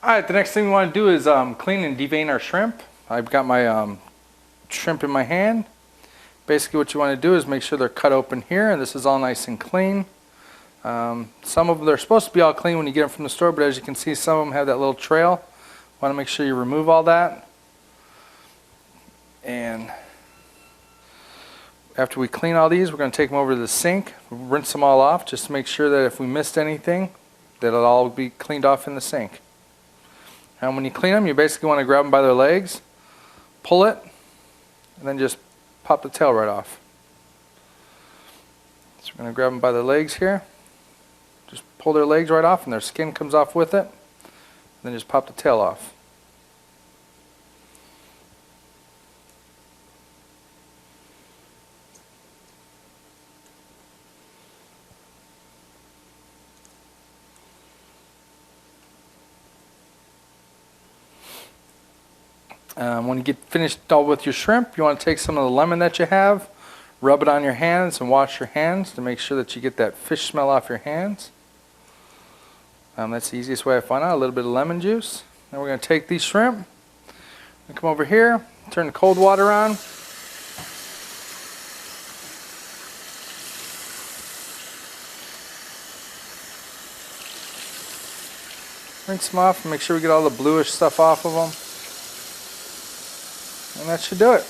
Alright, the next thing we want to do is clean and devein our shrimp. I've got my shrimp in my hand. Basically what you want to do is make sure they're cut open here, and this is all nice and clean. Some of them, they're supposed to be all clean when you get them from the store, but as you can see, some of them have that little trail. Want to make sure you remove all that. And after we clean all these, we're going to take them over to the sink, rinse them all off, just to make sure that if we missed anything, that it'll all be cleaned off in the sink. And when you clean them, you basically want to grab them by their legs, pull it, and then just pop the tail right off. So we're going to grab them by their legs here, just pull their legs right off, and their skin comes off with it, and then just pop the tail off. When you get finished all with your shrimp, you want to take some of the lemon that you have, rub it on your hands and wash your hands to make sure that you get that fish smell off your hands. That's the easiest way I find out, a little bit of lemon juice. Then we're going to take these shrimp and come over here, turn the cold water on. Rinse them off and make sure we get all the bluish stuff off of them. And that should do it.